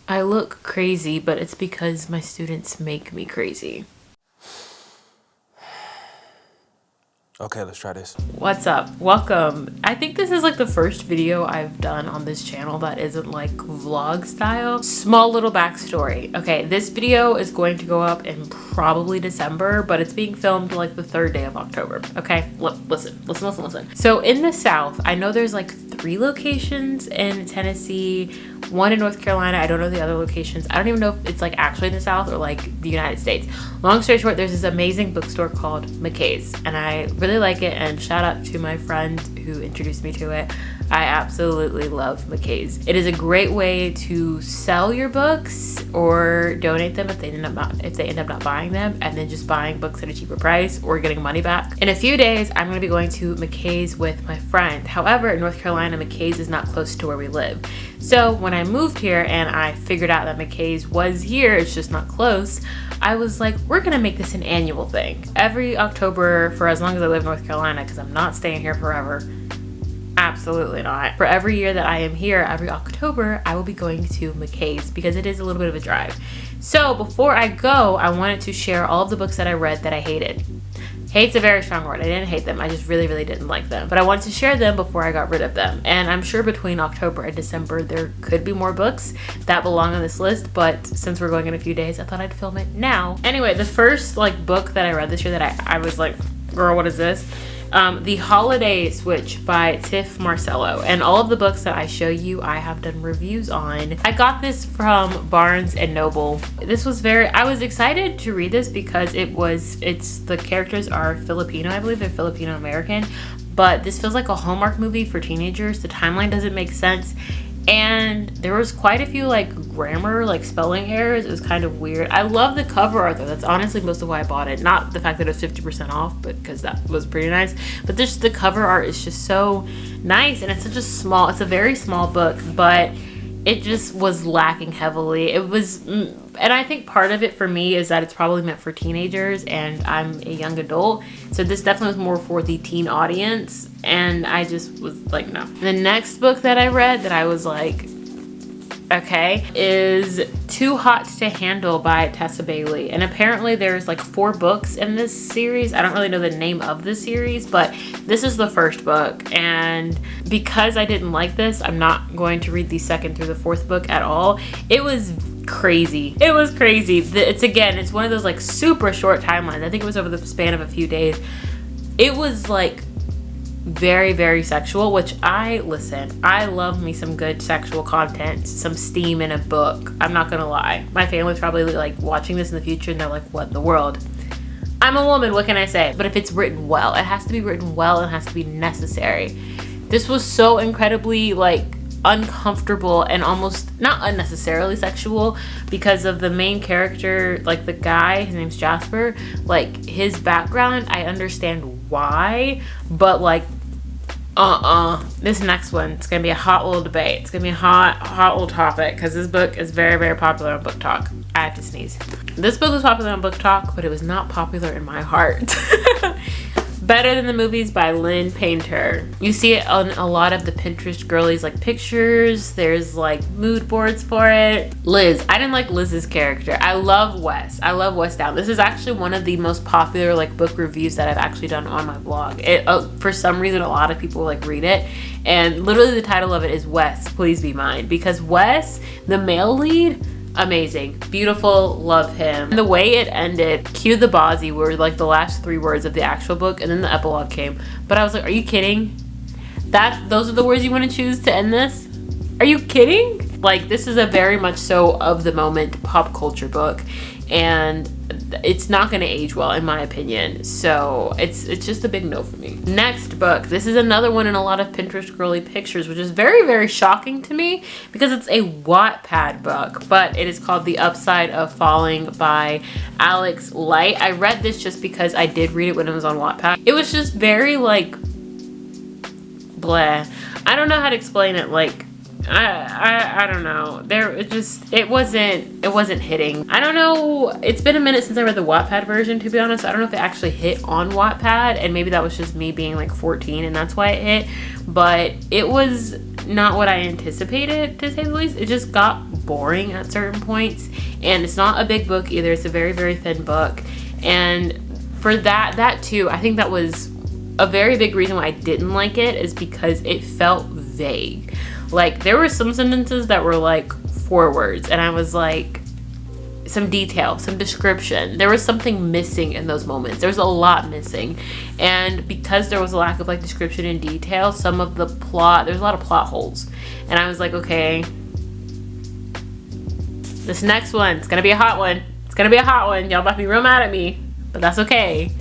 I look crazy, but it's because my students make me crazy. Okay, let's try this. What's up? Welcome. I think this is like the first video I've done on this channel that isn't like vlog style. Small little backstory. Okay, this video is going to go up in probably December, but it's being filmed like the 3rd day of October. Okay, listen. So in the South, I know there's like 3 locations in Tennessee, 1 in North Carolina. I don't know the other locations. I don't even know if it's like actually in the South or like the United States. Long story short, there's this amazing bookstore called McKay's, and I really like it, and shout out to my friend who introduced me to it. I absolutely love McKay's. It is a great way to sell your books or donate them if they end up not buying them, and then just buying books at a cheaper price or getting money back. In a few days, I'm going to be going to McKay's with my friend. However, in North Carolina, McKay's is not close to where we live. So when I moved here and I figured out that McKay's was here, it's just not close, I was like, we're gonna make this an annual thing. Every October, for as long as I live in North Carolina, because I'm not staying here forever. Absolutely not. For every year that I am here, every October, I will be going to McKay's because it is a little bit of a drive. So before I go, I wanted to share all of the books that I read that I hated. Hate's a very strong word. I didn't hate them. I just really didn't like them. But I wanted to share them before I got rid of them. And I'm sure between October and December, there could be more books that belong on this list. But since we're going in a few days, I thought I'd film it now. Anyway, the first book that I read this year that I was like, girl, what is this? The Holiday Switch by Tiff Marcello. And all of the books that I show you, I have done reviews on. I got this from Barnes and Noble. I was excited to read this because the characters are Filipino. I believe they're Filipino American, but this feels like a Hallmark movie for teenagers. The timeline doesn't make sense. And there was quite a few grammar, spelling errors. It was kind of weird. I love the cover art though. That's honestly most of why I bought it. Not the fact that it was 50% off, but because that was pretty nice. But just the cover art is just so nice, and it's a very small book, but it just was lacking heavily. And I think part of it for me is that it's probably meant for teenagers, and I'm a young adult. So this definitely was more for the teen audience, and I just was like, no. The next book that I read that I was like, okay, is Too Hot to Handle by Tessa Bailey. And apparently there's 4 books in this series. I don't really know the name of the series, but this is the first book. And because I didn't like this, I'm not going to read the 2nd through the 4th book at all. It was crazy. It's one of those super short timelines. I think it was over the span of a few days. It was very sexual, which I love me some good sexual content, some steam in a book. I'm not gonna lie. My family's probably watching this in the future and they're like, what in the world? I'm a woman, what can I say? But if it's written well, it has to be written well and it has to be necessary. This was so incredibly uncomfortable and almost not unnecessarily sexual because of the main character, the guy, his name's Jasper, his background. I understand why, but this next one, it's gonna be a hot little debate. It's gonna be a hot little topic because this book is very popular on Book Talk. I have to sneeze. This book was popular on Book Talk, but it was not popular in my heart. Better Than the Movies by Lynn Painter. You see it on a lot of the Pinterest girlies pictures. There's mood boards for it. Liz. I didn't like Liz's character. I love Wes. I love Wes Down. This is actually one of the most popular book reviews that I've actually done on my blog. For some reason, a lot of people read it. And literally the title of it is Wes, Please Be Mine. Because Wes, the male lead, amazing, beautiful, love him. And the way it ended, cue the Bozzy were the last 3 words of the actual book, and then the epilogue came. But I was like, are you kidding? Those are the words you want to choose to end this? Are you kidding? This is a very much so of the moment pop culture book, and it's not going to age well in my opinion. So it's just a big no for me. Next book, this is another one in a lot of Pinterest girly pictures, which is very shocking to me because it's a Wattpad book, but it is called The Upside of Falling by Alex Light. I read this just because I did read it when it was on Wattpad. It was just very blah. I don't know how to explain it. I don't know. It wasn't hitting. I don't know. It's been a minute since I read the Wattpad version, to be honest. I don't know if it actually hit on Wattpad, and maybe that was just me being like 14 and that's why it hit. But it was not what I anticipated, to say the least. It just got boring at certain points, and it's not a big book either. It's a very, very thin book, and for that too, I think that was a very big reason why I didn't like it, is because it felt vague. Like, there were some sentences that were like 4 words, and I was like, some detail, some description. There was something missing in those moments. There was a lot missing, and because there was a lack of like description and detail, some of the plot, there's a lot of plot holes, and I was like, okay, this next one, it's gonna be a hot one. It's gonna be a hot one. Y'all about to be real mad at me, but that's okay.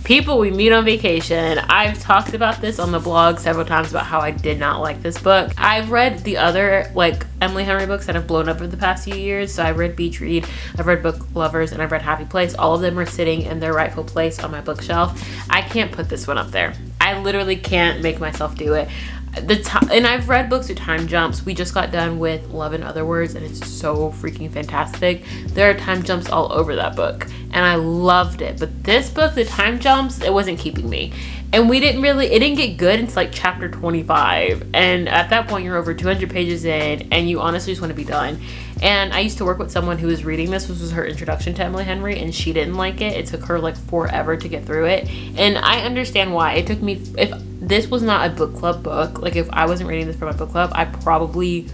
People We Meet on Vacation. I've talked about this on the blog several times about how I did not like this book. I've read the other like Emily Henry books that have blown up over the past few years. So I've read Beach Read, I've read Book Lovers, and I've read Happy Place. All of them are sitting in their rightful place on my bookshelf. I can't put this one up there. I literally can't make myself do it. And I've read books with time jumps. We just got done with Love in Other Words, and it's so freaking fantastic. There are time jumps all over that book, and I loved it. But this book, the time jumps, it wasn't keeping me. And it didn't get good until like chapter 25. And at that point, you're over 200 pages in, and you honestly just want to be done. And I used to work with someone who was reading this. This was her introduction to Emily Henry, and she didn't like it. It took her like forever to get through it. And I understand why. It took me, if this was not a book club book, like if I wasn't reading this for my book club, I probably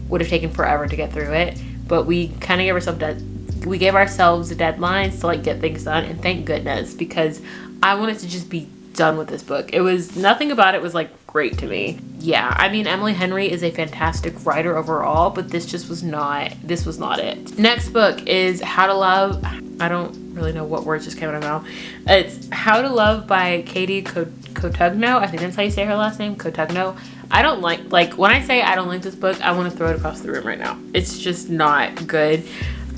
would have taken forever to get through it. But we kind of gave ourselves deadlines to like get things done, and thank goodness, because I wanted to just be done with this book. It was, nothing about it was like great to me. Yeah, I mean, Emily Henry is a fantastic writer overall, but this was not it. Next book is How to Love. I don't really know what words just came out of my mouth. It's How to Love by Katie Cotugno. I think that's how you say her last name, Cotugno. I don't like when I say I don't like this book, I want to throw it across the room right now. It's just not good.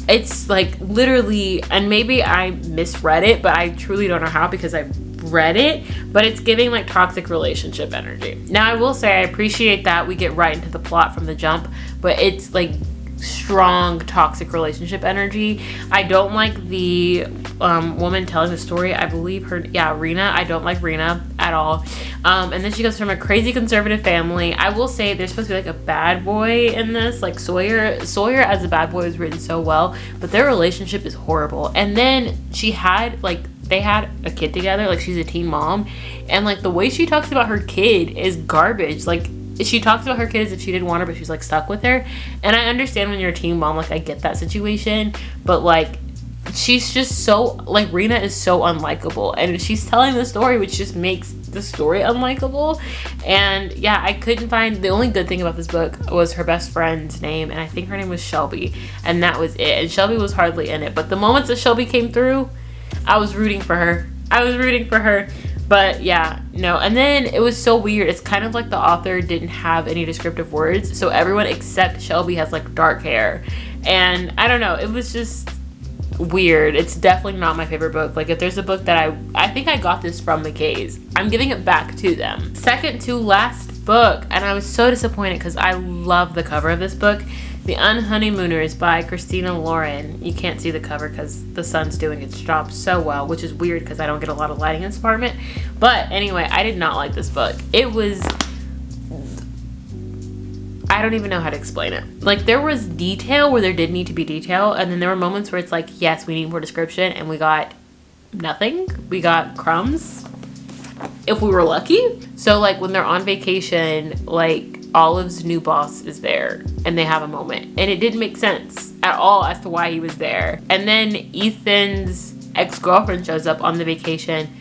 It's like literally, and maybe I misread it, but I truly don't know how, because I read it, but it's giving like toxic relationship energy. Now I will say I appreciate that we get right into the plot from the jump, but it's like strong toxic relationship energy. I don't like the woman telling the story. I believe Rena. I don't like Rena at all. And then she comes from a crazy conservative family. I will say there's supposed to be like a bad boy in this, like Sawyer as a bad boy is written so well, but their relationship is horrible. And then they had a kid together, like she's a teen mom, and like the way she talks about her kid is garbage. Like she talks about her kid as if she didn't want her, but she's like stuck with her. And I understand when you're a teen mom, like I get that situation, but like she's just so, like, Rena is so unlikable, and she's telling the story, which just makes the story unlikable. And yeah, I couldn't find, the only good thing about this book was her best friend's name, and I think her name was Shelby, and that was it. And Shelby was hardly in it, but the moments that Shelby came through, I was rooting for her. But yeah, no. And then it was so weird. It's kind of like the author didn't have any descriptive words, so everyone except Shelby has like dark hair. And I don't know, it was just weird. It's definitely not my favorite book. Like if there's a book that I think I got this from McKay's, I'm giving it back to them. Second to last book, and I was so disappointed because I love the cover of this book. The Unhoneymooners by Christina Lauren. You can't see the cover because the sun's doing its job so well, which is weird because I don't get a lot of lighting in this apartment. But anyway, I did not like this book. It was, I don't even know how to explain it. Like there was detail where there did need to be detail, and then there were moments where it's like, yes, we need more description, and we got nothing. We got crumbs if we were lucky. So like when they're on vacation, like Olive's new boss is there and they have a moment, and it didn't make sense at all as to why he was there. And then Ethan's ex-girlfriend shows up on the vacation.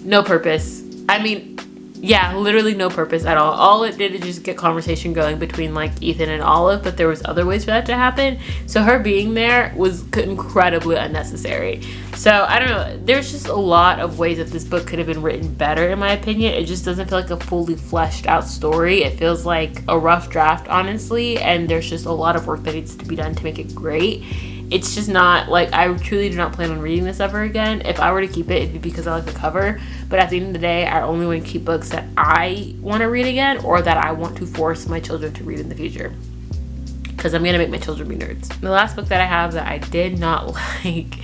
No purpose. I mean, yeah, literally no purpose at all. All it did is just get conversation going between like Ethan and Olive, but there was other ways for that to happen. So her being there was incredibly unnecessary. So I don't know, there's just a lot of ways that this book could have been written better in my opinion. It just doesn't feel like a fully fleshed out story. It feels like a rough draft, honestly, and there's just a lot of work that needs to be done to make it great. it's just not like, I truly do not plan on reading this ever again. If I were to keep it, it'd be because I like the cover. But at the end of the day, I only want to keep books that I want to read again, or that I want to force my children to read in the future, because I'm gonna make my children be nerds. The last book that I have that I did not like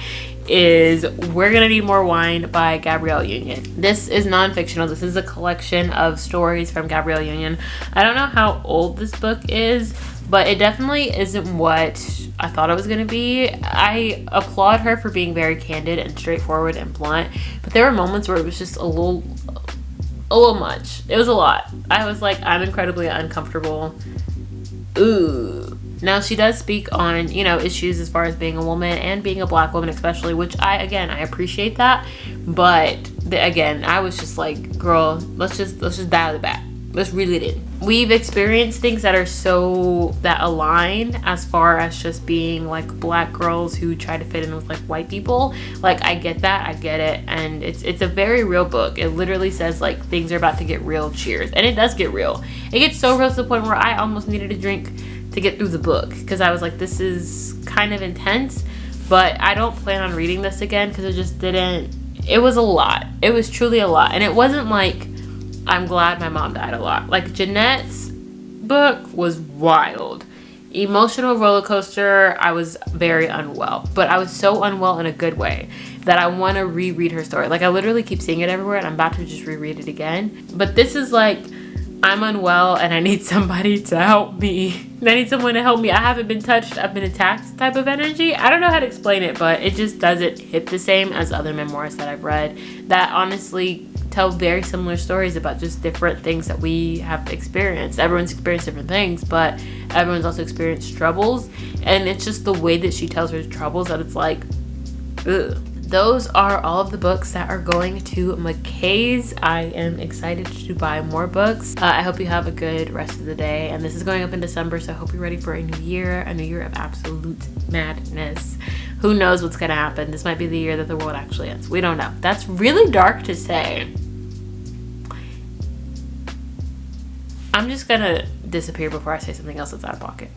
is We're Gonna Need More Wine by Gabrielle Union. This is non-fictional. This is a collection of stories from Gabrielle Union. I don't know how old this book is, but it definitely isn't what I thought it was gonna be. I applaud her for being very candid and straightforward and blunt, but there were moments where it was just a little much. It was a lot. I was like, I'm incredibly uncomfortable. Ooh. Now, she does speak on, you know, issues as far as being a woman and being a Black woman especially, which I appreciate that. But again, I was just like, girl, let's just dial it back. Let's reel it in. We've experienced things that are that align as far as just being like Black girls who try to fit in with like white people. Like, I get that, I get it, and it's a very real book. It literally says like, things are about to get real, cheers. And it does get real. It gets so real to the point where I almost needed a drink to get through the book, because I was like, this is kind of intense. But I don't plan on reading this again, because it was a lot. It was truly a lot. And it wasn't like, I'm glad my mom died a lot. Like, Jeanette's book was wild. Emotional roller coaster. I was very unwell, but I was so unwell in a good way that I want to reread her story. Like, I literally keep seeing it everywhere, and I'm about to just reread it again. But this is like, I'm unwell and I need somebody to help me. I need someone to help me. I haven't been touched, I've been attacked type of energy. I don't know how to explain it, but it just doesn't hit the same as other memoirs that I've read that honestly tell very similar stories about just different things that we have experienced. Everyone's experienced different things, but everyone's also experienced troubles. And it's just the way that she tells her troubles that it's like, ugh. Those are all of the books that are going to McKay's. I am excited to buy more books. I hope you have a good rest of the day. And this is going up in December, so I hope you're ready for a new year of absolute madness. Who knows what's going to happen? This might be the year that the world actually ends. We don't know. That's really dark to say. I'm just going to disappear before I say something else that's out of pocket.